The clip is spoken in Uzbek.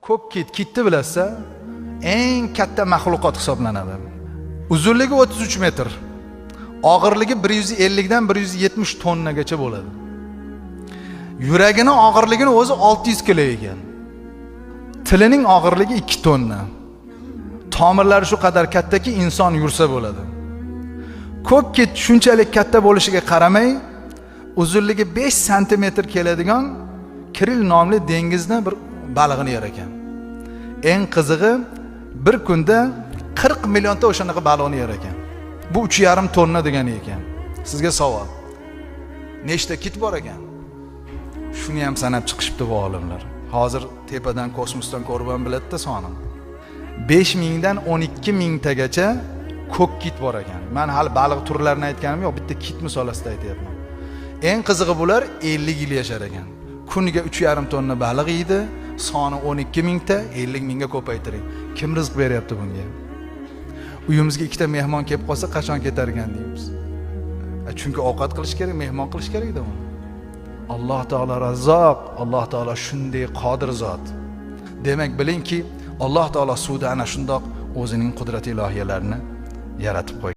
Ko'k kitni bilasizlar, eng katta maxluqot hisoblanadi. Uzunligi 33 metr, og'irligi 150 dan 170 tonnagacha bo'ladi. Yuragini og'irligini o'zi 600 kilo ekan. Tilining og'irligi 2 tonna. Tomirlari shu qadar kattaki inson yursa bo'ladi. Ko'k kit shunchalik katta bo'lishiga qaramay, uzunligi 5 sm keladigan Kril nomli dengizda bir balig'ini yer ekan. Eng qizig'i, bir kunda 40 millionta o'shanaqa baliqni yer ekan. Bu 3,5 tonna degani ekan. Sizga savol. Nechta kit bor ekan? Shuni ham sanab chiqishibdi bu olimlar. Hozir tepadan kosmosdan ko'rib ham biladi-da soni. 5000 dan 12000 tagacha ko'k kit bor ekan. Men hali baliq turlarini aytganim yo'q, bitta kit misolasida aytyapman. Eng qizig'i bular 50 yil yashar ekan. Kuniga 3,5 tonna baliq yeydi, soni 12000 ta, 50 mingga ko'paytiring. Kim rizq beryapti bunga? Uyimizga ikkita mehmon kelib qolsa qachon ketar ekan deymiz. Chunki ovqat qilish kerak, mehmon qilish kerak-da uni. Alloh taolo Razzoq, Alloh taolo shunday qodir zot. Demak bilingki, Alloh taolo suvda ana shundoq o'zining qudrat ilohiyalarini yaratib qo'ygan.